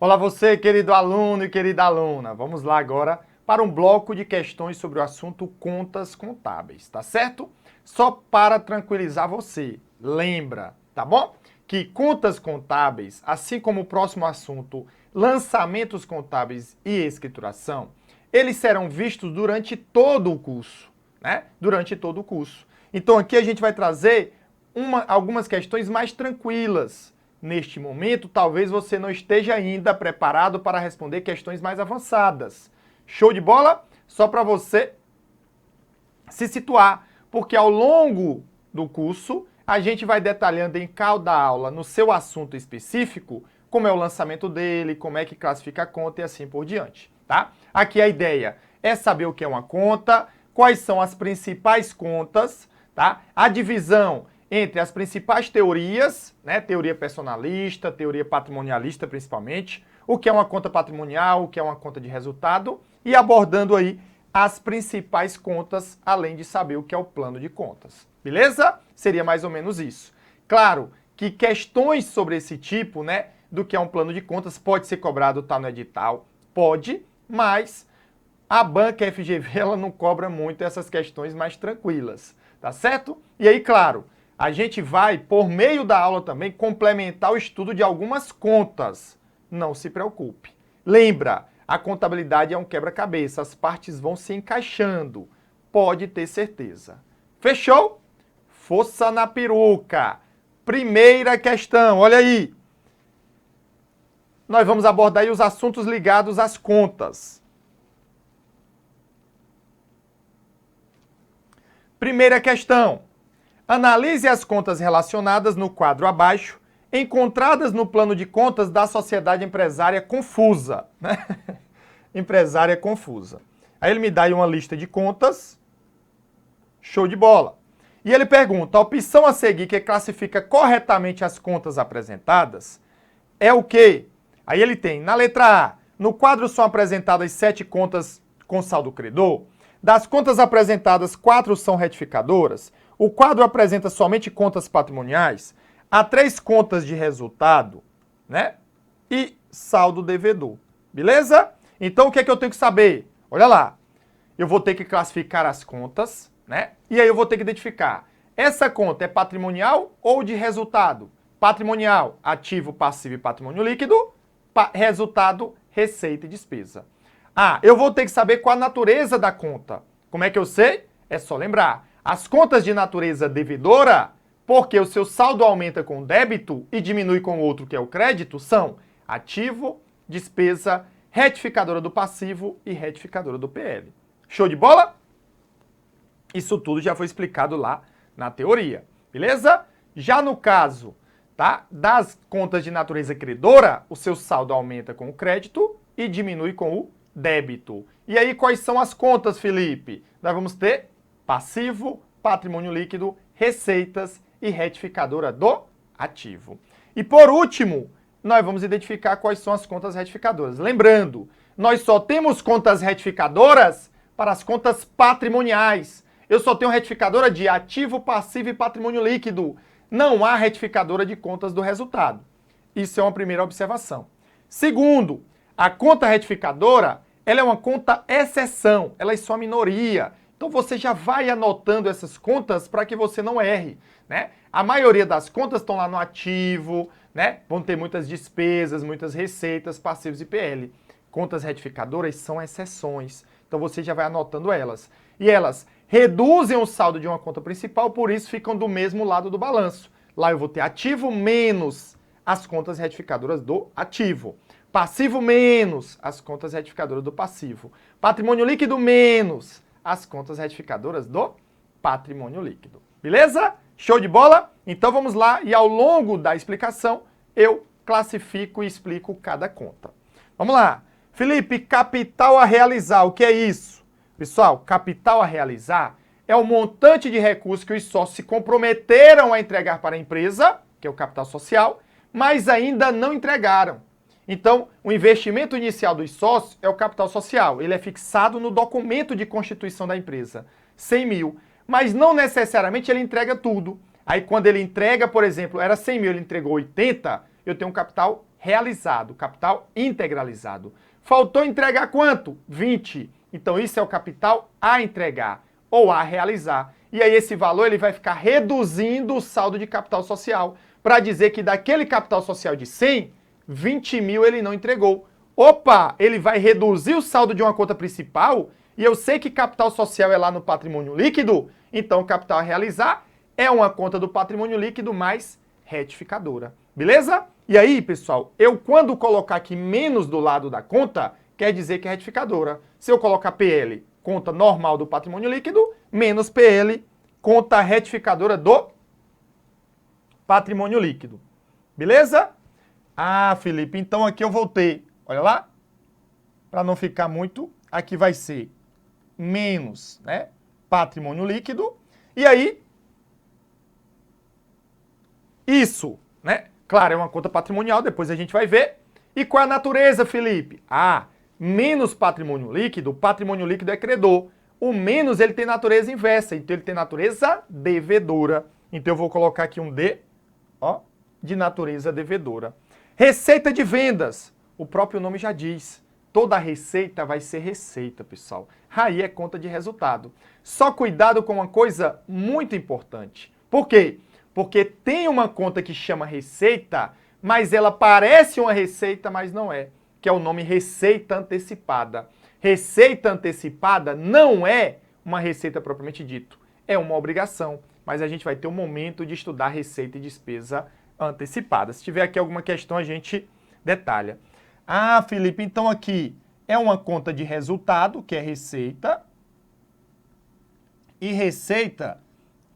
Olá você, querido aluno e querida aluna. Vamos lá agora para um bloco de questões sobre o assunto contas contábeis, tá certo? Só para tranquilizar você, lembra, tá bom? Que contas contábeis, assim como o próximo assunto, lançamentos contábeis e escrituração, eles serão vistos durante todo o curso, né? Durante todo o curso. Então aqui a gente vai trazer algumas questões mais tranquilas. Neste momento, talvez você não esteja ainda preparado para responder questões mais avançadas. Show de bola? Só para você se situar, porque ao longo do curso, a gente vai detalhando em cada aula, no seu assunto específico, como é o lançamento dele, como é que classifica a conta e assim por diante, tá? Aqui a ideia é saber o que é uma conta, quais são as principais contas, tá? A divisão entre as principais teorias, né? Teoria personalista, teoria patrimonialista principalmente, o que é uma conta patrimonial, o que é uma conta de resultado, e abordando aí as principais contas, além de saber o que é o plano de contas. Beleza? Seria mais ou menos isso. Claro que questões sobre esse tipo, né, do que é um plano de contas, pode ser cobrado, tá no edital, pode, mas a banca FGV ela não cobra muito essas questões mais tranquilas, tá certo? E aí, claro, a gente vai, por meio da aula também, complementar o estudo de algumas contas. Não se preocupe. Lembra, a contabilidade é um quebra-cabeça, as partes vão se encaixando. Pode ter certeza. Fechou? Força na peruca. Primeira questão, olha aí. Nós vamos abordar aí os assuntos ligados às contas. Primeira questão. Analise as contas relacionadas no quadro abaixo, encontradas no plano de contas da sociedade empresária confusa. Né? Empresária confusa. Aí ele me dá aí uma lista de contas. Show de bola. E ele pergunta, a opção a seguir que classifica corretamente as contas apresentadas é o quê? Aí ele tem, na letra A, no quadro são apresentadas 7 contas com saldo credor. Das contas apresentadas, 4 são retificadoras. O quadro apresenta somente contas patrimoniais. Há 3 contas de resultado, né? E saldo devedor. Beleza? Então, o que é que eu tenho que saber? Olha lá. Eu vou ter que classificar as contas, né? E aí eu vou ter que identificar. Essa conta é patrimonial ou de resultado? Patrimonial, ativo, passivo e patrimônio líquido. Resultado, receita e despesa. Ah, eu vou ter que saber qual a natureza da conta. Como é que eu sei? É só lembrar. As contas de natureza devedora, porque o seu saldo aumenta com o débito e diminui com o outro, que é o crédito, são ativo, despesa, retificadora do passivo e retificadora do PL. Show de bola? Isso tudo já foi explicado lá na teoria, beleza? Já no caso, tá, das contas de natureza credora, o seu saldo aumenta com o crédito e diminui com o débito. E aí, quais são as contas, Felipe? Nós vamos ter passivo, patrimônio líquido, receitas e retificadora do ativo. E por último, nós vamos identificar quais são as contas retificadoras. Lembrando, nós só temos contas retificadoras para as contas patrimoniais. Eu só tenho retificadora de ativo, passivo e patrimônio líquido. Não há retificadora de contas do resultado. Isso é uma primeira observação. Segundo, a conta retificadora, ela é uma conta exceção, ela é só minoria. Então você já vai anotando essas contas para que você não erre, né? A maioria das contas estão lá no ativo, né? Vão ter muitas despesas, muitas receitas, passivos e PL. Contas retificadoras são exceções, então você já vai anotando elas. E elas reduzem o saldo de uma conta principal, por isso ficam do mesmo lado do balanço. Lá eu vou ter ativo menos as contas retificadoras do ativo. Passivo menos as contas retificadoras do passivo. Patrimônio líquido menos as contas retificadoras do patrimônio líquido. Beleza? Show de bola? Então vamos lá e ao longo da explicação eu classifico e explico cada conta. Vamos lá. Felipe, capital a realizar, o que é isso? Pessoal, capital a realizar é o montante de recursos que os sócios se comprometeram a entregar para a empresa, que é o capital social, mas ainda não entregaram. Então, o investimento inicial dos sócios é o capital social. Ele é fixado no documento de constituição da empresa, 100 mil. Mas não necessariamente ele entrega tudo. Aí quando ele entrega, por exemplo, era 100 mil, ele entregou 80, eu tenho um capital realizado, capital integralizado. Faltou entregar quanto? 20. Então isso é o capital a entregar ou a realizar. E aí esse valor ele vai ficar reduzindo o saldo de capital social para dizer que daquele capital social de 100, 20 mil ele não entregou. Opa, ele vai reduzir o saldo de uma conta principal e eu sei que capital social é lá no patrimônio líquido, então capital a realizar é uma conta do patrimônio líquido mais retificadora. Beleza? E aí, pessoal, eu quando colocar aqui menos do lado da conta, quer dizer que é retificadora. Se eu colocar PL, conta normal do patrimônio líquido, menos PL, conta retificadora do patrimônio líquido. Beleza? Ah, Felipe, então aqui eu voltei. Olha lá. Para não ficar muito, aqui vai ser menos, né? Patrimônio líquido. E aí, isso, né? Claro, é uma conta patrimonial, depois a gente vai ver. E qual é a natureza, Felipe? Ah, menos patrimônio líquido, o patrimônio líquido é credor. O menos ele tem natureza inversa, então ele tem natureza devedora. Então eu vou colocar aqui um D, ó, de natureza devedora. Receita de vendas, o próprio nome já diz. Toda receita vai ser receita, pessoal. Aí é conta de resultado. Só cuidado com uma coisa muito importante. Por quê? Porque tem uma conta que chama receita, mas ela parece uma receita, mas não é. Que é o nome receita antecipada. Receita antecipada não é uma receita propriamente dito. É uma obrigação. Mas a gente vai ter um momento de estudar receita e despesa antecipada. Se tiver aqui alguma questão, a gente detalha. Ah, Felipe, então aqui é uma conta de resultado, que é receita. E receita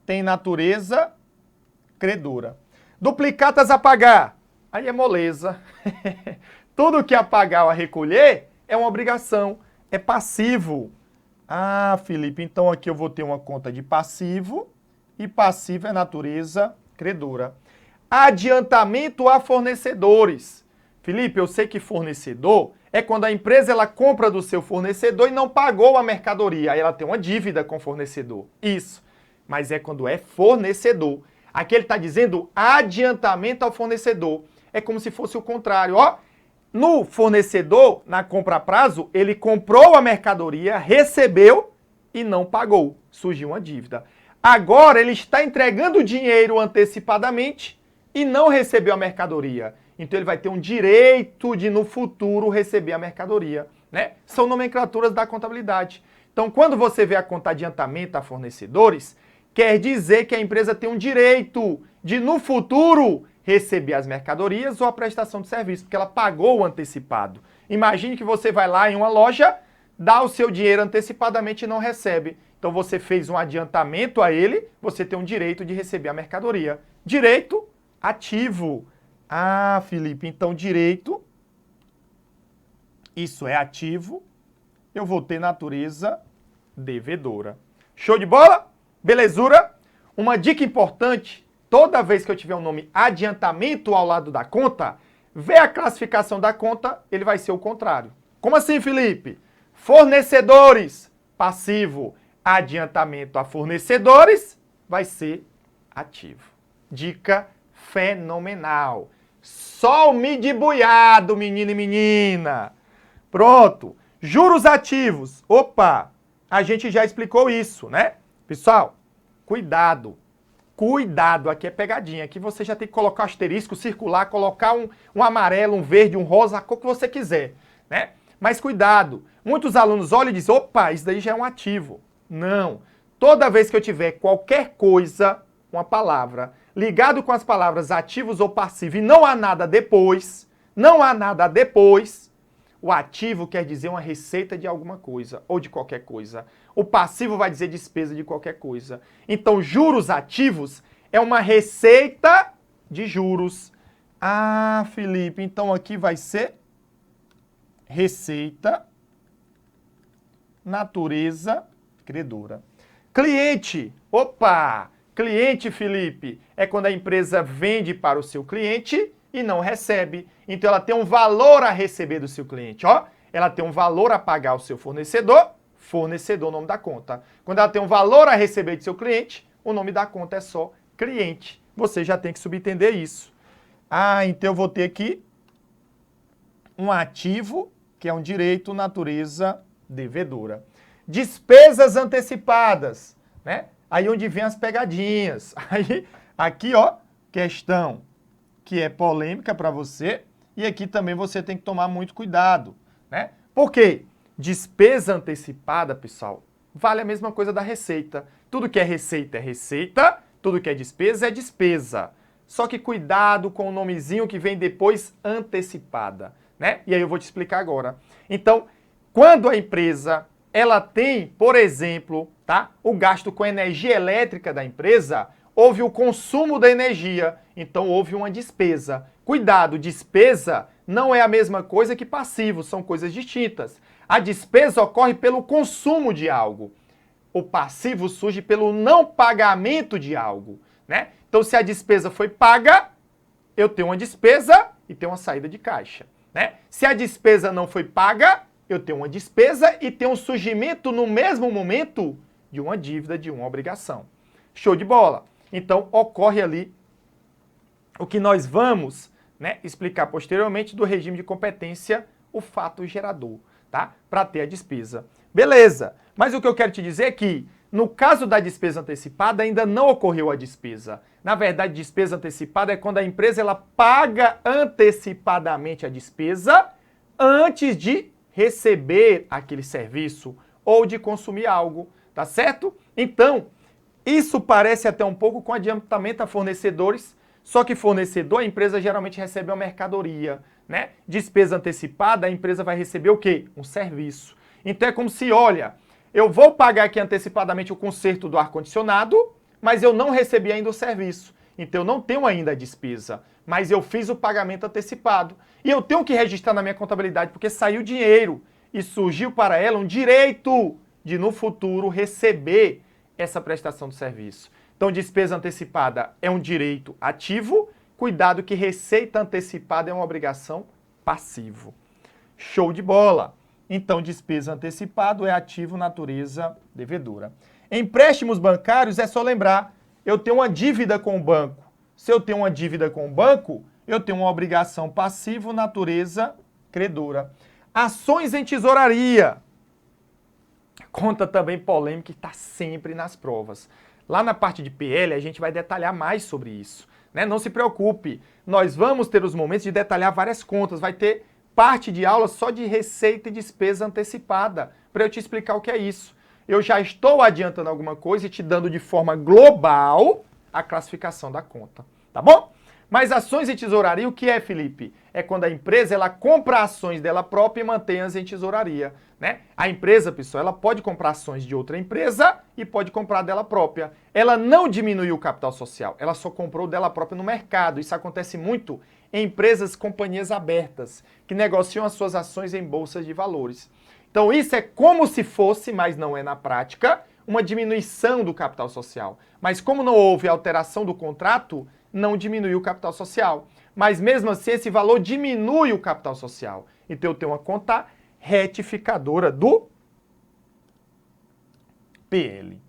tem natureza credora. Duplicatas a pagar. Aí é moleza. Tudo que a pagar ou a recolher é uma obrigação. É passivo. Ah, Felipe, então aqui eu vou ter uma conta de passivo. E passivo é natureza credora. Adiantamento a fornecedores. Felipe, eu sei que fornecedor é quando a empresa ela compra do seu fornecedor e não pagou a mercadoria. Aí ela tem uma dívida com o fornecedor. Isso. Mas é quando é fornecedor. Aqui ele está dizendo adiantamento ao fornecedor. É como se fosse o contrário. Ó, no fornecedor, na compra a prazo, ele comprou a mercadoria, recebeu e não pagou. Surgiu uma dívida. Agora ele está entregando o dinheiro antecipadamente e não recebeu a mercadoria. Então ele vai ter um direito de no futuro receber a mercadoria, né? São nomenclaturas da contabilidade. Então quando você vê a conta adiantamento a fornecedores, quer dizer que a empresa tem um direito de no futuro receber as mercadorias ou a prestação de serviço, porque ela pagou o antecipado. Imagine que você vai lá em uma loja, dá o seu dinheiro antecipadamente e não recebe. Então você fez um adiantamento a ele, você tem um direito de receber a mercadoria. Direito ativo. Ah, Felipe, então direito, isso é ativo, eu vou ter natureza devedora. Show de bola? Belezura? Uma dica importante, toda vez que eu tiver um nome adiantamento ao lado da conta, vê a classificação da conta, ele vai ser o contrário. Como assim, Felipe? Fornecedores, passivo. Adiantamento a fornecedores, vai ser ativo. Dica fenomenal. Só o midibuiado, menino e menina. Pronto. Juros ativos. Opa, a gente já explicou isso, né? Pessoal, cuidado. Cuidado, aqui é pegadinha. Aqui você já tem que colocar asterisco, circular, colocar um amarelo, um verde, um rosa, a cor que você quiser, né? Mas cuidado. Muitos alunos olham e dizem, opa, isso daí já é um ativo. Não. Toda vez que eu tiver qualquer coisa, uma palavra, ligado com as palavras ativos ou passivo e não há nada depois, o ativo quer dizer uma receita de alguma coisa ou de qualquer coisa. O passivo vai dizer despesa de qualquer coisa. Então, juros ativos é uma receita de juros. Ah, Felipe, então aqui vai ser receita, natureza credora. Cliente, opa! Cliente, Felipe, é quando a empresa vende para o seu cliente e não recebe. Então ela tem um valor a receber do seu cliente, ó. Ela tem um valor a pagar ao seu fornecedor, fornecedor, o nome da conta. Quando ela tem um valor a receber do seu cliente, o nome da conta é só cliente. Você já tem que subentender isso. Ah, então eu vou ter aqui um ativo, que é um direito natureza devedora. Despesas antecipadas, né? Aí onde vem as pegadinhas. Aí, aqui, ó, questão que é polêmica para você, e aqui também você tem que tomar muito cuidado, né? Por quê? Despesa antecipada, pessoal, vale a mesma coisa da receita. Tudo que é receita, tudo que é despesa. Só que cuidado com o nomezinho que vem depois, antecipada, né? E aí eu vou te explicar agora. Então, quando a empresa, ela tem, por exemplo, tá, o gasto com energia elétrica da empresa, houve o consumo da energia, então houve uma despesa. Cuidado, despesa não é a mesma coisa que passivo, são coisas distintas. A despesa ocorre pelo consumo de algo. O passivo surge pelo não pagamento de algo, né? Então, se a despesa foi paga, eu tenho uma despesa e tenho uma saída de caixa, né? Se a despesa não foi paga, eu tenho uma despesa e tenho um surgimento no mesmo momento de uma dívida, de uma obrigação. Show de bola! Então, ocorre ali o que nós vamos, né, explicar posteriormente do regime de competência, o fato gerador, tá? Para ter a despesa. Beleza, mas o que eu quero te dizer é que, no caso da despesa antecipada, ainda não ocorreu a despesa. Na verdade, despesa antecipada é quando a empresa ela paga antecipadamente a despesa antes de receber aquele serviço ou de consumir algo, tá certo? Então, isso parece até um pouco com adiantamento a fornecedores, só que fornecedor, a empresa geralmente recebe uma mercadoria, né? Despesa antecipada, a empresa vai receber o quê? Um serviço. Então é como se, olha, eu vou pagar aqui antecipadamente o conserto do ar-condicionado, mas eu não recebi ainda o serviço. Então eu não tenho ainda a despesa, mas eu fiz o pagamento antecipado. E eu tenho que registrar na minha contabilidade, porque saiu dinheiro e surgiu para ela um direito de, no futuro, receber essa prestação de serviço. Então, despesa antecipada é um direito ativo, cuidado que receita antecipada é uma obrigação passivo. Show de bola! Então, despesa antecipada é ativo natureza devedora. Empréstimos bancários é só lembrar, eu tenho uma dívida com o banco. Se eu tenho uma dívida com o banco, eu tenho uma obrigação passivo natureza credora. Ações em tesouraria. Conta também polêmica que está sempre nas provas. Lá na parte de PL a gente vai detalhar mais sobre isso, né? Não se preocupe, nós vamos ter os momentos de detalhar várias contas, vai ter parte de aula só de receita e despesa antecipada, para eu te explicar o que é isso. Eu já estou adiantando alguma coisa e te dando de forma global a classificação da conta, tá bom? Mas ações em tesouraria, o que é, Felipe? É quando a empresa ela compra ações dela própria e mantém-as em tesouraria, né? A empresa, pessoal, ela pode comprar ações de outra empresa e pode comprar dela própria. Ela não diminuiu o capital social, ela só comprou dela própria no mercado. Isso acontece muito em empresas, companhias abertas, que negociam as suas ações em bolsas de valores. Então isso é como se fosse, mas não é na prática, uma diminuição do capital social. Mas como não houve alteração do contrato, não diminuiu o capital social. Mas mesmo assim, esse valor diminui o capital social. Então eu tenho uma conta retificadora do PL.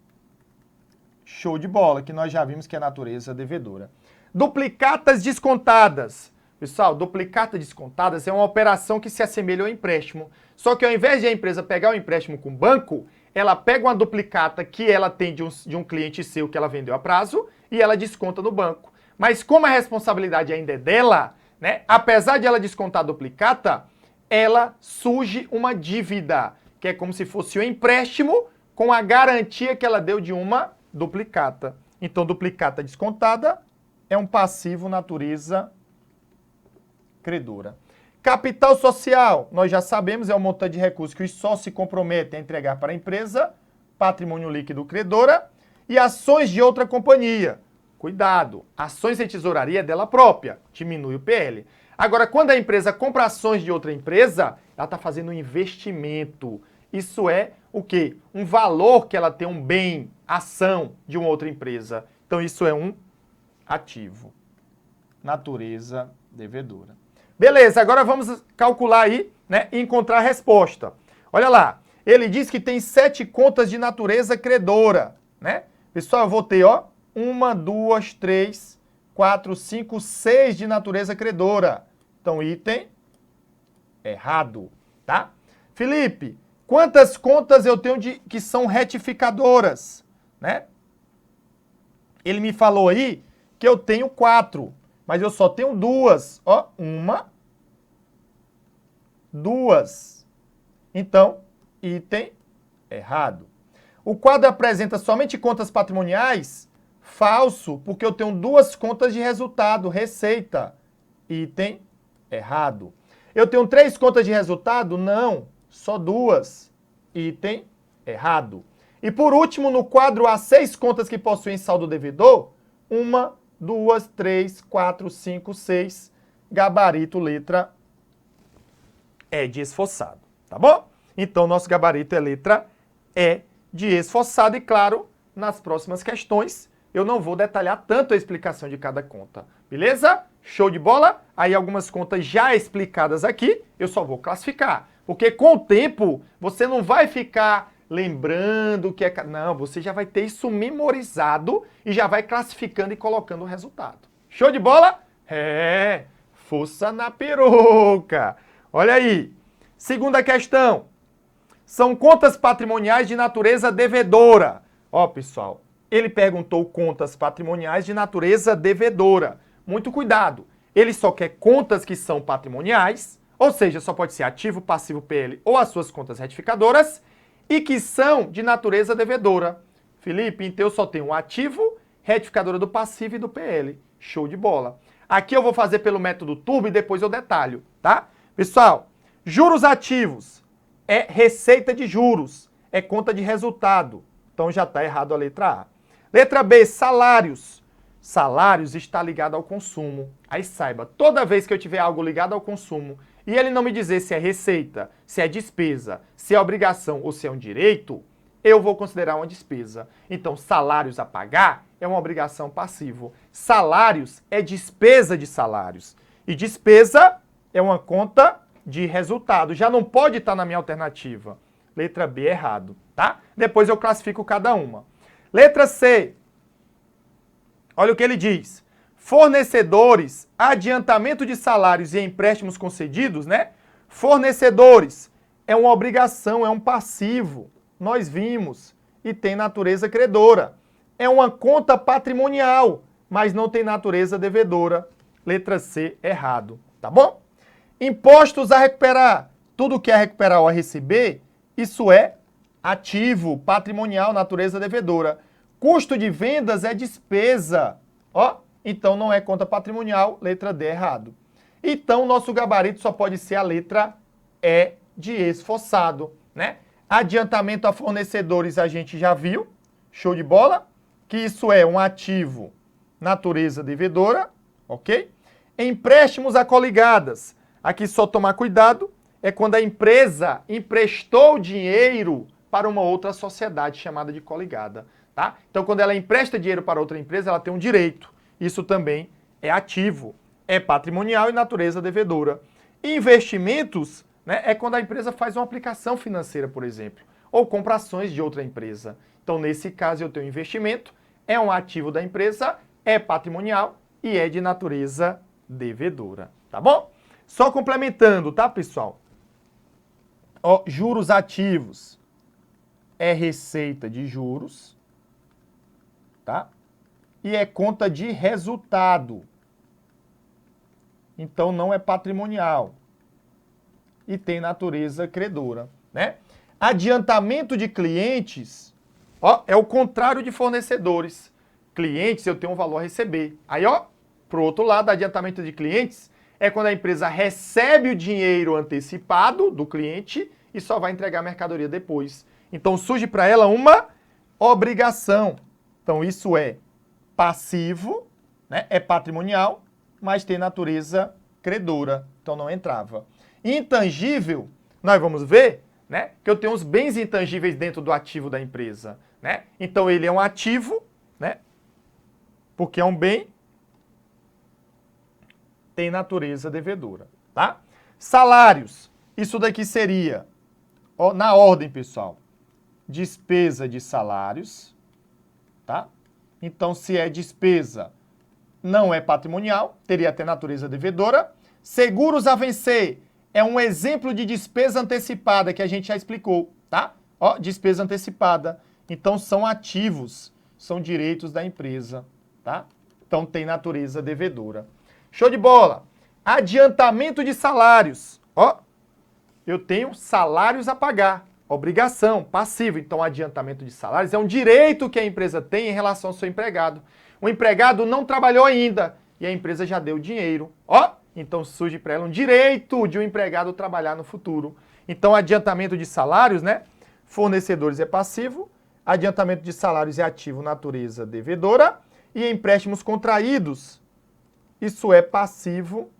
Show de bola, que nós já vimos que é natureza devedora. Duplicatas descontadas. Pessoal, duplicata descontadas é uma operação que se assemelha ao empréstimo. Só que ao invés de a empresa pegar o empréstimo com o banco, ela pega uma duplicata que ela tem de um cliente seu que ela vendeu a prazo e ela desconta no banco. Mas como a responsabilidade ainda é dela, né, apesar de ela descontar a duplicata, ela surge uma dívida, que é como se fosse um empréstimo com a garantia que ela deu de uma duplicata. Então, duplicata descontada é um passivo natureza credora. Capital social, nós já sabemos, é o montante de recursos que os sócios se comprometem a entregar para a empresa, patrimônio líquido credora, e ações de outra companhia. Cuidado, ações em tesouraria é dela própria, diminui o PL. Agora, quando a empresa compra ações de outra empresa, ela está fazendo um investimento. Isso é o quê? Um valor que ela tem, um bem, ação de uma outra empresa. Então, isso é um ativo. Natureza devedora. Beleza, agora vamos calcular aí, né, e encontrar a resposta. Olha lá, ele diz que tem 7 contas de natureza credora, né? Pessoal, eu vou ter, ó, 1, 2, 3, 4, 5, 6 de natureza credora. Então, item errado, tá? Felipe, quantas contas eu tenho que são retificadoras, né? Ele me falou aí que eu tenho 4, mas eu só tenho 2. Ó, 1, 2. Então, item errado. O quadro apresenta somente contas patrimoniais? Falso, porque eu tenho 2 contas de resultado, receita. Item errado. Eu tenho 3 contas de resultado? Não, só 2. Item errado. E por último, no quadro há 6 contas que possuem saldo devedor? 1, 2, 3, 4, 5, 6. Gabarito, letra E de esforçado, tá bom? Então, nosso gabarito é letra E de esforçado. E claro, nas próximas questões, eu não vou detalhar tanto a explicação de cada conta. Beleza? Show de bola? Aí algumas contas já explicadas aqui, eu só vou classificar. Porque com o tempo, você não vai ficar lembrando que é... Não, você já vai ter isso memorizado e já vai classificando e colocando o resultado. Show de bola? É, força na peruca. Olha aí. Segunda questão. São contas patrimoniais de natureza devedora. Ó, pessoal, ele perguntou contas patrimoniais de natureza devedora. Muito cuidado. Ele só quer contas que são patrimoniais, ou seja, só pode ser ativo, passivo, PL ou as suas contas retificadoras, e que são de natureza devedora. Felipe, então eu só tenho um ativo, retificadora do passivo e do PL. Show de bola. Aqui eu vou fazer pelo método turbo e depois eu detalho, tá? Pessoal, juros ativos é receita de juros, é conta de resultado. Então já está errado a letra A. Letra B, salários. Salários está ligado ao consumo. Aí saiba, toda vez que eu tiver algo ligado ao consumo e ele não me dizer se é receita, se é despesa, se é obrigação ou se é um direito, eu vou considerar uma despesa. Então, salários a pagar é uma obrigação passivo. Salários é despesa de salários. E despesa é uma conta de resultado. Já não pode estar na minha alternativa. Letra B, errado, tá? Depois eu classifico cada uma. Letra C. Olha o que ele diz. Fornecedores, adiantamento de salários e empréstimos concedidos, né? Fornecedores é uma obrigação, é um passivo. Nós vimos. E tem natureza credora. É uma conta patrimonial, mas não tem natureza devedora. Letra C, errado. Tá bom? Impostos a recuperar. Tudo que é recuperar ou a receber, isso é ativo, patrimonial, natureza devedora. Custo de vendas é despesa. Ó, então não é conta patrimonial, letra D, errado. Então, nosso gabarito só pode ser a letra E de esforçado, né? Adiantamento a fornecedores a gente já viu, show de bola, que isso é um ativo, natureza devedora, ok? Empréstimos a coligadas, aqui só tomar cuidado, é quando a empresa emprestou dinheiro para uma outra sociedade chamada de coligada, tá? Então, quando ela empresta dinheiro para outra empresa, ela tem um direito. Isso também é ativo, é patrimonial e natureza devedora. Investimentos, né, é quando a empresa faz uma aplicação financeira, por exemplo, ou compra ações de outra empresa. Então, nesse caso, eu tenho investimento, é um ativo da empresa, é patrimonial e é de natureza devedora, tá bom? Só complementando, tá, pessoal? Ó, juros ativos é receita de juros, tá? E é conta de resultado. Então não é patrimonial. E tem natureza credora, né? Adiantamento de clientes, ó, é o contrário de fornecedores. Clientes eu tenho um valor a receber. Aí, ó, pro outro lado, adiantamento de clientes é quando a empresa recebe o dinheiro antecipado do cliente e só vai entregar a mercadoria depois. Então surge para ela uma obrigação. Então isso é passivo, né? É patrimonial, mas tem natureza credora, então não entrava. Intangível, nós vamos ver, né, que eu tenho os bens intangíveis dentro do ativo da empresa, né? Então ele é um ativo, né? Porque é um bem, tem natureza devedora, tá? Salários, isso daqui seria, ó, na ordem, pessoal, despesa de salários, tá? Então, se é despesa, não é patrimonial, teria até natureza devedora. Seguros a vencer é um exemplo de despesa antecipada que a gente já explicou, tá? Ó, despesa antecipada. Então, são ativos, são direitos da empresa, tá? Então, tem natureza devedora. Show de bola! Adiantamento de salários. Ó, eu tenho salários a pagar. Obrigação, passivo. Então, adiantamento de salários é um direito que a empresa tem em relação ao seu empregado. O empregado não trabalhou ainda e a empresa já deu dinheiro. Ó, então surge para ela um direito de um empregado trabalhar no futuro. Então, adiantamento de salários, né? Fornecedores é passivo, adiantamento de salários é ativo, natureza devedora, e empréstimos contraídos, isso é passivo,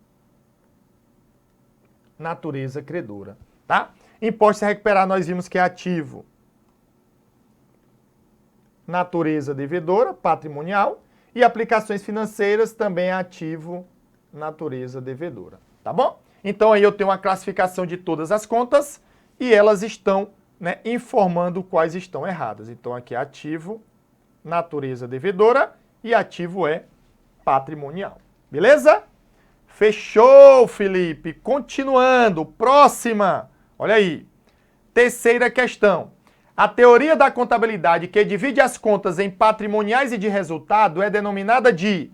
natureza credora, tá? Imposto a recuperar, nós vimos que é ativo, natureza devedora, patrimonial, e aplicações financeiras também é ativo, natureza devedora, tá bom? Então aí eu tenho uma classificação de todas as contas e elas estão, né, informando quais estão erradas. Então aqui é ativo, natureza devedora e ativo é patrimonial. Beleza? Fechou, Felipe. Continuando, próxima. Olha aí. Terceira questão. A teoria da contabilidade que divide as contas em patrimoniais e de resultado é denominada de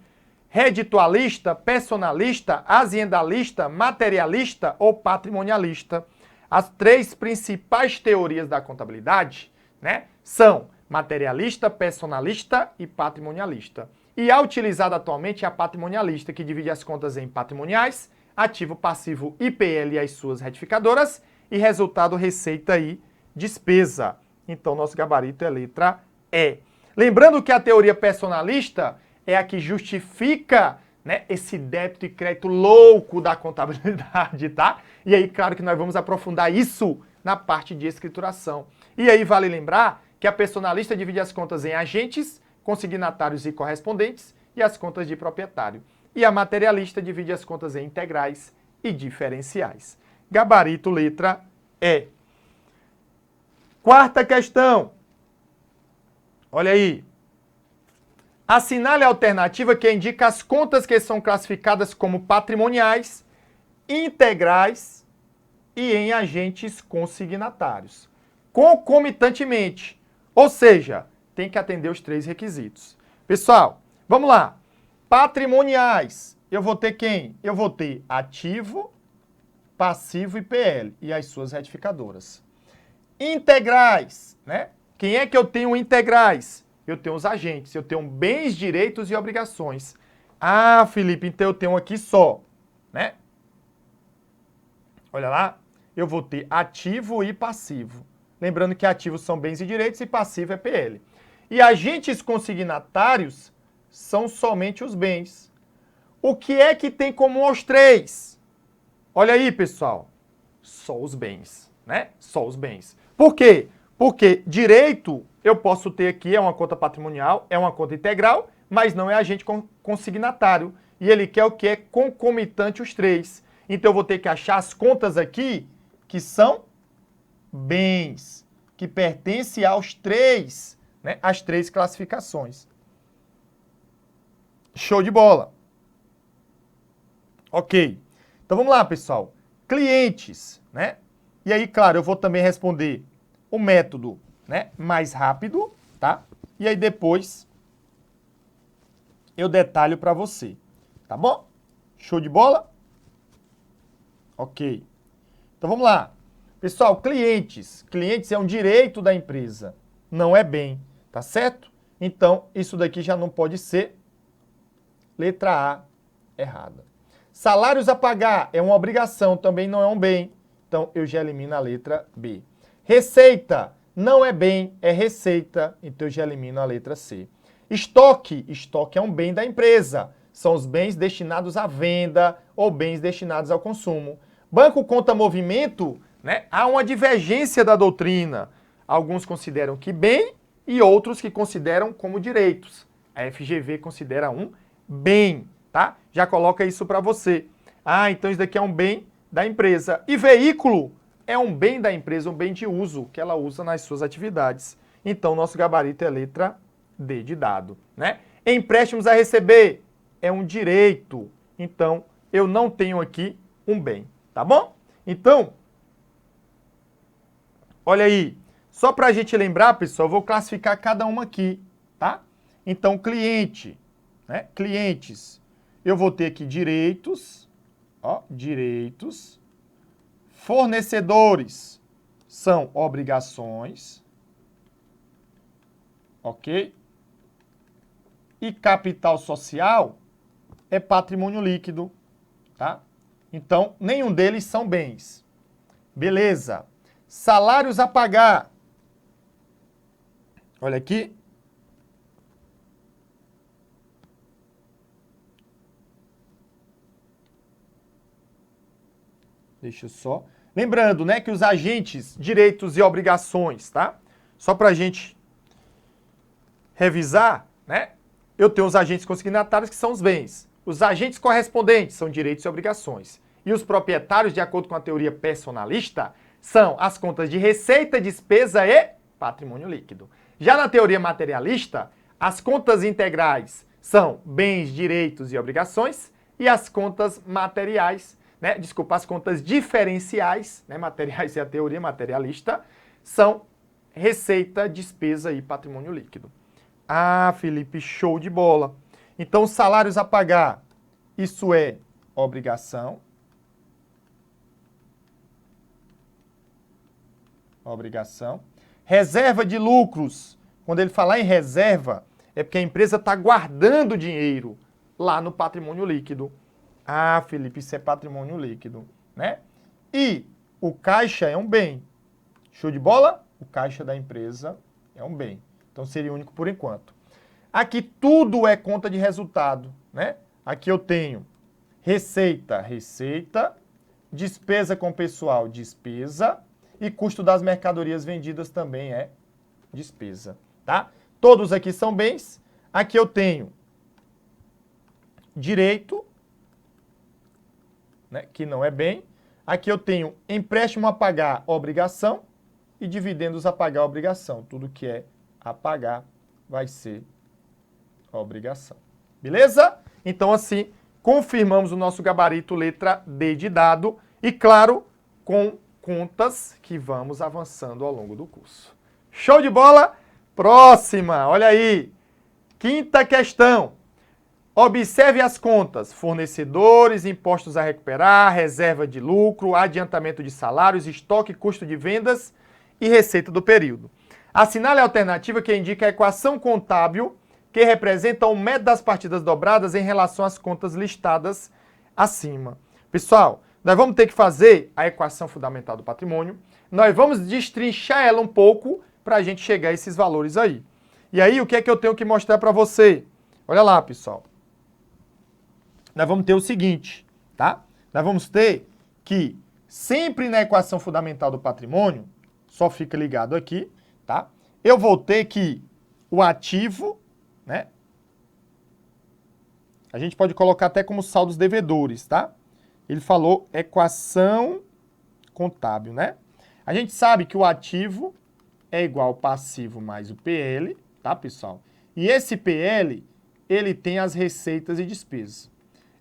reditualista, personalista, aziendalista, materialista ou patrimonialista. As três principais teorias da contabilidade, né, são materialista, personalista e patrimonialista. E a utilizada atualmente é a patrimonialista, que divide as contas em patrimoniais, ativo, passivo, IPL e as suas retificadoras, e resultado, receita e despesa. Então, nosso gabarito é letra E. Lembrando que a teoria personalista é a que justifica, né, esse débito e crédito louco da contabilidade, tá? E aí, claro que nós vamos aprofundar isso na parte de escrituração. E aí, vale lembrar que a personalista divide as contas em agentes, consignatários e correspondentes e as contas de proprietário. E a materialista divide as contas em integrais e diferenciais. Gabarito, letra E. Quarta questão. Olha aí. Assinale a alternativa que indica as contas que são classificadas como patrimoniais, integrais e em agentes consignatários. Concomitantemente. Ou seja, tem que atender os três requisitos. Pessoal, vamos lá. Patrimoniais. Eu vou ter quem? Eu vou ter ativo, passivo e PL e as suas retificadoras. Integrais, né? Quem é que eu tenho integrais? Eu tenho os agentes, eu tenho bens, direitos e obrigações. Ah, Felipe, então eu tenho aqui só, né? Olha lá, eu vou ter ativo e passivo. Lembrando que ativos são bens e direitos e passivo é PL. E agentes consignatários são somente os bens. O que é que tem comum aos três? Olha aí, pessoal. Só os bens, né? Só os bens. Por quê? Porque direito eu posso ter aqui, é uma conta patrimonial, é uma conta integral, mas não é agente consignatário. E ele quer o que? É concomitante os três. Então eu vou ter que achar as contas aqui que são bens, que pertencem aos três, né? As três classificações. Show de bola. Ok. Então vamos lá, pessoal. Clientes, né? E aí, claro, eu vou também responder o método, né, mais rápido, tá? E aí depois eu detalho para você, tá bom? Show de bola? Ok. Então vamos lá. Pessoal, clientes. Clientes é um direito da empresa, não é bem, tá certo? Então, isso daqui já não pode ser letra A errada. Salários a pagar é uma obrigação, também não é um bem. Então, eu já elimino a letra B. Receita não é bem, é receita. Então, eu já elimino a letra C. Estoque. Estoque é um bem da empresa. São os bens destinados à venda ou bens destinados ao consumo. Banco conta movimento, né? Há uma divergência da doutrina. Alguns consideram que bem e outros que consideram como direitos. A FGV considera um bem, tá? Já coloca isso para você. Ah, então isso daqui é um bem da empresa. E veículo é um bem da empresa, um bem de uso, que ela usa nas suas atividades. Então, nosso gabarito é letra D de dado, né? Empréstimos a receber é um direito. Então, eu não tenho aqui um bem, tá bom? Então, olha aí, só para a gente lembrar, pessoal, eu vou classificar cada uma aqui, tá? Então, cliente, né? Clientes, eu vou ter aqui direitos, ó, direitos. Fornecedores são obrigações, ok? E capital social é patrimônio líquido, tá? Então, nenhum deles são bens. Beleza. Salários a pagar. Olha aqui. Deixa eu só. Lembrando, né, que os agentes, direitos e obrigações, tá? Só para a gente revisar, né? Eu tenho os agentes consignatários, que são os bens. Os agentes correspondentes são direitos e obrigações. E os proprietários, de acordo com a teoria personalista, são as contas de receita, despesa e patrimônio líquido. Já na teoria materialista, as contas integrais são bens, direitos e obrigações, e as contas materiais, né? Desculpa, as contas diferenciais, né? Materiais é a teoria materialista, são receita, despesa e patrimônio líquido. Ah, Felipe, show de bola. Então, salários a pagar, isso é obrigação. Obrigação. Reserva de lucros. Quando ele falar em reserva, é porque a empresa está guardando dinheiro lá no patrimônio líquido. Ah, Felipe, isso é patrimônio líquido, né? E o caixa é um bem. Show de bola? O caixa da empresa é um bem. Então seria único por enquanto. Aqui tudo é conta de resultado, né? Aqui eu tenho receita, receita, despesa com pessoal, despesa, e custo das mercadorias vendidas também é despesa, tá? Todos aqui são bens. Aqui eu tenho direito, né, que não é bem. Aqui eu tenho empréstimo a pagar, obrigação, e dividendos a pagar, obrigação. Tudo que é a pagar vai ser obrigação. Beleza? Então, assim, confirmamos o nosso gabarito letra D de dado e, claro, com contas que vamos avançando ao longo do curso. Show de bola? Próxima, olha aí. Quinta questão. Observe as contas: fornecedores, impostos a recuperar, reserva de lucro, adiantamento de salários, estoque, custo de vendas e receita do período. Assinale a alternativa que indica a equação contábil que representa o método das partidas dobradas em relação às contas listadas acima. Pessoal, nós vamos ter que fazer a equação fundamental do patrimônio. Nós vamos destrinchar ela um pouco para a gente chegar a esses valores aí. E aí, o que é que eu tenho que mostrar para você? Olha lá, pessoal. Nós vamos ter o seguinte, tá? Nós vamos ter que sempre na equação fundamental do patrimônio, só fica ligado aqui, tá? Eu vou ter que o ativo, né? A gente pode colocar até como saldos devedores, tá? Ele falou equação contábil, né? A gente sabe que o ativo é igual ao passivo mais o PL, tá, pessoal? E esse PL, ele tem as receitas e despesas.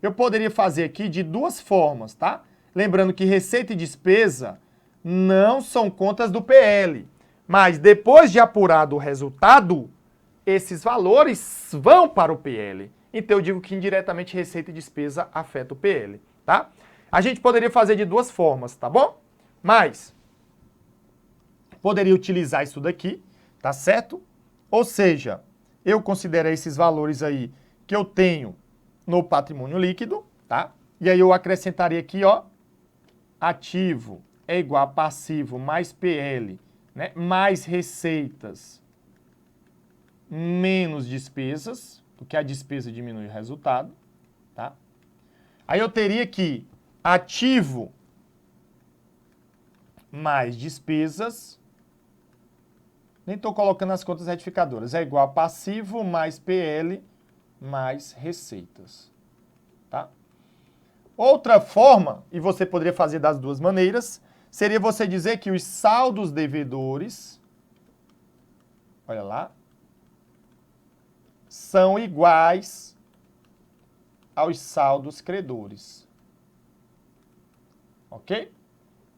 Eu poderia fazer aqui de duas formas, tá? Lembrando que receita e despesa não são contas do PL, mas depois de apurado o resultado, esses valores vão para o PL. Então eu digo que indiretamente receita e despesa afeta o PL, tá? A gente poderia fazer de duas formas, tá bom? Mas poderia utilizar isso daqui, tá certo? Ou seja, eu considero esses valores aí que eu tenho no patrimônio líquido, tá? E aí eu acrescentaria aqui, ó, ativo é igual a passivo mais PL, né? Mais receitas menos despesas, porque a despesa diminui o resultado, tá? Aí eu teria que ativo mais despesas, nem estou colocando as contas retificadoras, é igual a passivo mais PL mais receitas, tá? Outra forma, e você poderia fazer das duas maneiras, seria você dizer que os saldos devedores, olha lá, são iguais aos saldos credores. Ok?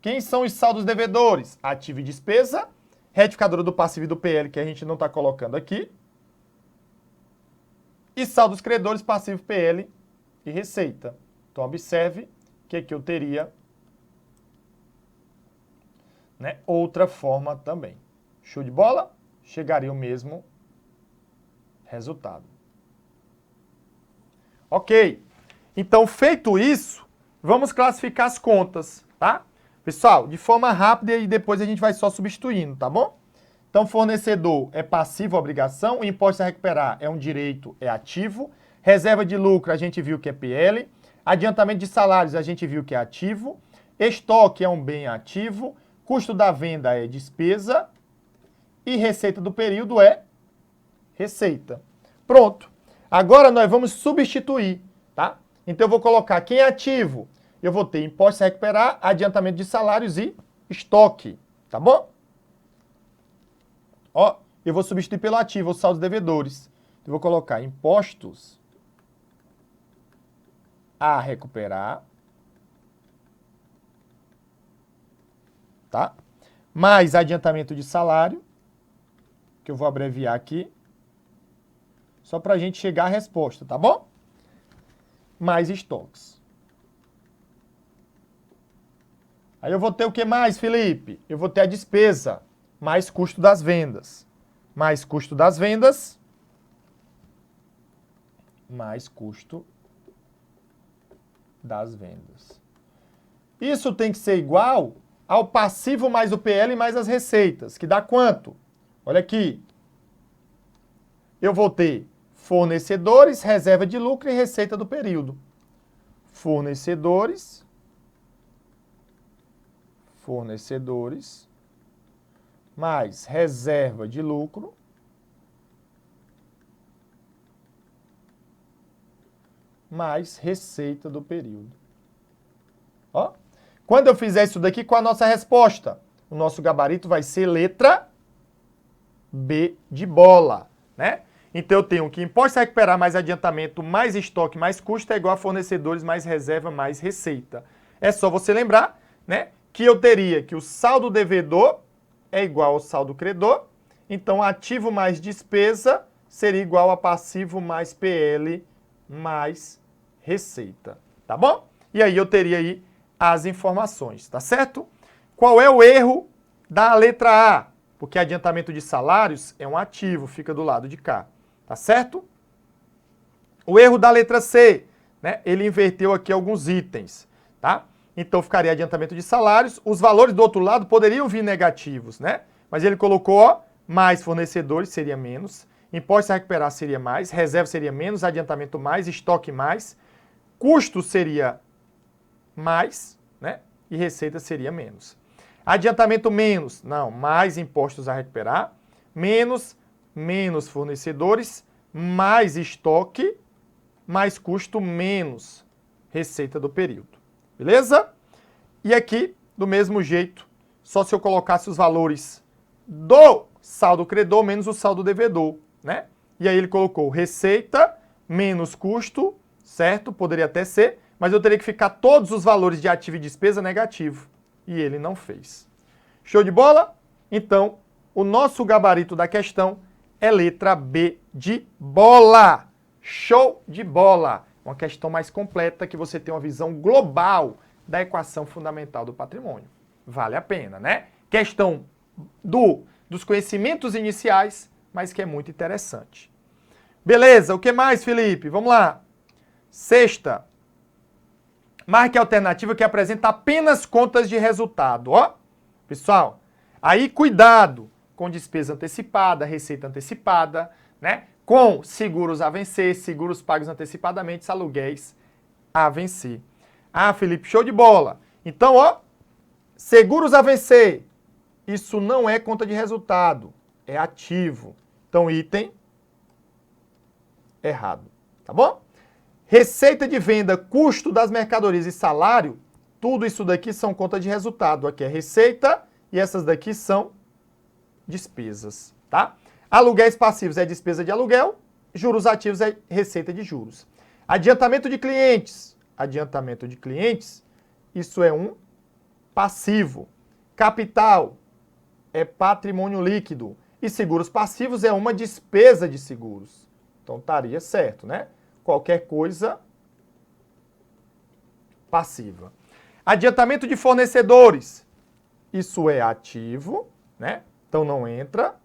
Quem são os saldos devedores? Ativo e despesa, retificadora do passivo e do PL, que a gente não está colocando aqui, e saldos credores, passivo, PL e receita. Então, observe que aqui eu teria, né, outra forma também. Show de bola? Chegaria o mesmo resultado. Ok. Então, feito isso, vamos classificar as contas, tá? Pessoal, de forma rápida e depois a gente vai só substituindo, tá bom? Então, fornecedor é passivo, obrigação, o imposto a recuperar é um direito, é ativo, reserva de lucro a gente viu que é PL, adiantamento de salários a gente viu que é ativo, estoque é um bem ativo, custo da venda é despesa e receita do período é receita. Pronto. Agora nós vamos substituir, tá? Então eu vou colocar quem é ativo. Eu vou ter imposto a recuperar, adiantamento de salários e estoque, tá bom? Ó, eu vou substituir pelo ativo, os saldos devedores. Eu vou colocar impostos a recuperar, tá? Mais adiantamento de salário, que eu vou abreviar aqui, só para a gente chegar à resposta, tá bom? Mais estoques. Aí eu vou ter o que mais, Felipe? Eu vou ter a despesa, mais custo das vendas. Mais custo das vendas, mais custo das vendas. Isso tem que ser igual ao passivo mais o PL mais as receitas, que dá quanto? Olha aqui. Eu vou ter fornecedores, reserva de lucro e receita do período. Fornecedores, mais reserva de lucro, mais receita do período. Ó, quando eu fizer isso daqui, qual a nossa resposta? O nosso gabarito vai ser letra B de bola, né? Então eu tenho que imposto a recuperar mais adiantamento, mais estoque, mais custo é igual a fornecedores, mais reserva, mais receita. É só você lembrar, né, que eu teria que o saldo devedor é igual ao saldo credor, então ativo mais despesa seria igual a passivo mais PL mais receita, tá bom? E aí eu teria aí as informações, tá certo? Qual é o erro da letra A? Porque adiantamento de salários é um ativo, fica do lado de cá, tá certo? O erro da letra C, né? Ele inverteu aqui alguns itens, tá? Então ficaria adiantamento de salários, os valores do outro lado poderiam vir negativos, né? Mas ele colocou, ó, mais fornecedores seria menos, imposto a recuperar seria mais, reserva seria menos, adiantamento mais, estoque mais, custo seria mais, né? E receita seria menos. Adiantamento menos, não, mais impostos a recuperar, menos fornecedores, mais estoque, mais custo, menos receita do período. Beleza? E aqui, do mesmo jeito, só se eu colocasse os valores do saldo credor menos o saldo devedor, né? E aí ele colocou receita menos custo, certo? Poderia até ser, mas eu teria que ficar todos os valores de ativo e despesa negativo. E ele não fez. Show de bola? Então, o nosso gabarito da questão é letra B de bola. Show de bola! Uma questão mais completa que você tem uma visão global da equação fundamental do patrimônio. Vale a pena, né? Questão dos conhecimentos iniciais, mas que é muito interessante. Beleza, o que mais, Felipe? Vamos lá. Sexta. Marque a alternativa que apresenta apenas contas de resultado. Ó, pessoal, aí cuidado com despesa antecipada, receita antecipada, né? Com seguros a vencer, seguros pagos antecipadamente, aluguéis a vencer. Ah, Felipe, show de bola. Então, ó, seguros a vencer, isso não é conta de resultado, é ativo. Então, item errado, tá bom? Receita de venda, custo das mercadorias e salário, tudo isso daqui são conta de resultado. Aqui é receita e essas daqui são despesas, tá? Aluguéis passivos é despesa de aluguel, juros ativos é receita de juros. Adiantamento de clientes, isso é um passivo. Capital é patrimônio líquido. E seguros passivos é uma despesa de seguros. Então estaria certo, né? Qualquer coisa passiva. Adiantamento de fornecedores. Isso é ativo, né? Então não entra.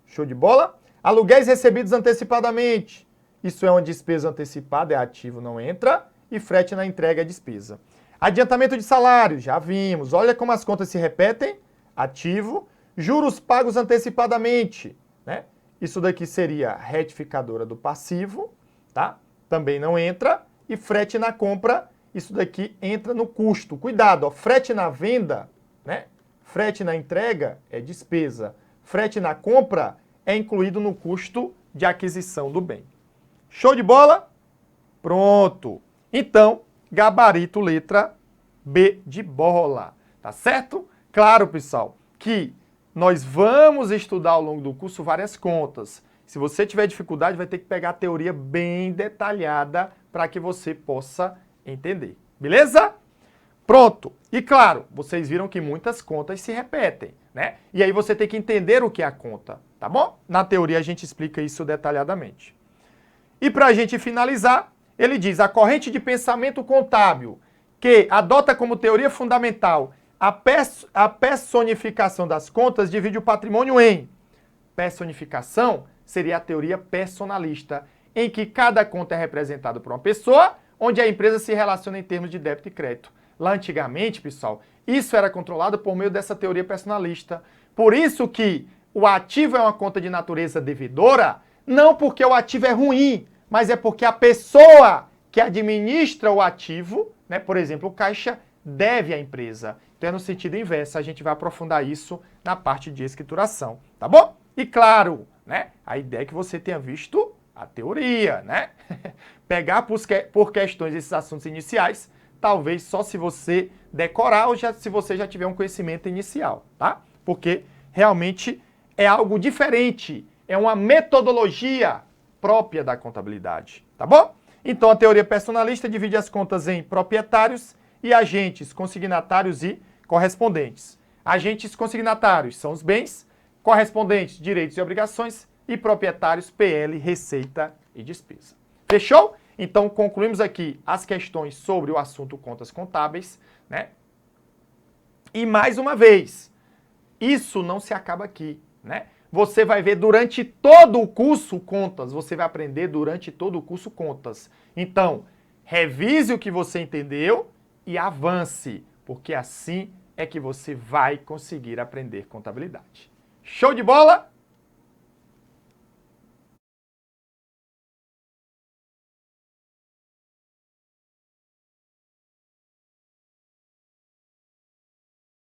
Show de bola? Aluguéis recebidos antecipadamente. Isso é uma despesa antecipada, é ativo, não entra. E frete na entrega é despesa. Adiantamento de salário, já vimos. Olha como as contas se repetem. Ativo. Juros pagos antecipadamente, né? Isso daqui seria retificadora do passivo, tá? Também não entra. E frete na compra, isso daqui entra no custo. Cuidado, ó, frete na venda, né? Frete na entrega é despesa. Frete na compra é incluído no custo de aquisição do bem. Show de bola? Pronto. Então, gabarito letra B de bola. Tá certo? Claro, pessoal, que nós vamos estudar ao longo do curso várias contas. Se você tiver dificuldade, vai ter que pegar a teoria bem detalhada para que você possa entender. Beleza? Pronto. E claro, vocês viram que muitas contas se repetem, né? E aí você tem que entender o que é a conta, tá bom? Na teoria a gente explica isso detalhadamente. E para a gente finalizar, ele diz: a corrente de pensamento contábil que adota como teoria fundamental a personificação das contas divide o patrimônio em. Personificação seria a teoria personalista, em que cada conta é representada por uma pessoa, onde a empresa se relaciona em termos de débito e crédito. Lá antigamente, pessoal, isso era controlado por meio dessa teoria personalista. Por isso que o ativo é uma conta de natureza devedora, não porque o ativo é ruim, mas é porque a pessoa que administra o ativo, né, por exemplo, o caixa, deve à empresa. Então é no sentido inverso, a gente vai aprofundar isso na parte de escrituração, tá bom? E claro, né, a ideia é que você tenha visto a teoria, né? Pegar por questões esses assuntos iniciais, talvez só se você decorar ou se você já tiver um conhecimento inicial, tá? Porque realmente é algo diferente, é uma metodologia própria da contabilidade, tá bom? Então a teoria personalista divide as contas em proprietários e agentes, consignatários e correspondentes. Agentes consignatários são os bens, correspondentes, direitos e obrigações, e proprietários, PL, receita e despesa. Fechou? Então concluímos aqui as questões sobre o assunto contas contábeis, né? E mais uma vez, isso não se acaba aqui, né? Você vai ver durante todo o curso contas, você vai aprender durante todo o curso contas. Então, revise o que você entendeu e avance, porque assim é que você vai conseguir aprender contabilidade. Show de bola?